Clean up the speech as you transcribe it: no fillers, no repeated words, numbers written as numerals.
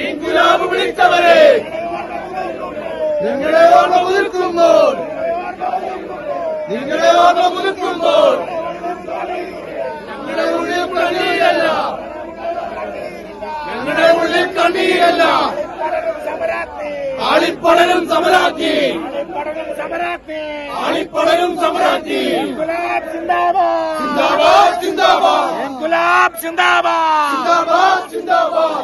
ഇൻകുലാബ് വിളിച്ചവരെ നിങ്ങളെ ഓർമ്മ പുതുക്കുമ്പോൾ ഞങ്ങളുടെ ഉള്ളിൽ കണ്ണീരല്ല, ഞങ്ങളുടെ ഉള്ളിൽ കണ്ണീരല്ല, ആളിപ്പടരും സമരാക്കി, ആളിപ്പടരും സമരാക്കി. ഇൻകുലാബ് സിന്ദാബാദ്, സിന്ദാബാദ് സിന്ദാബാദ്, ഇൻകുലാബ് സിന്ദാബാദ്.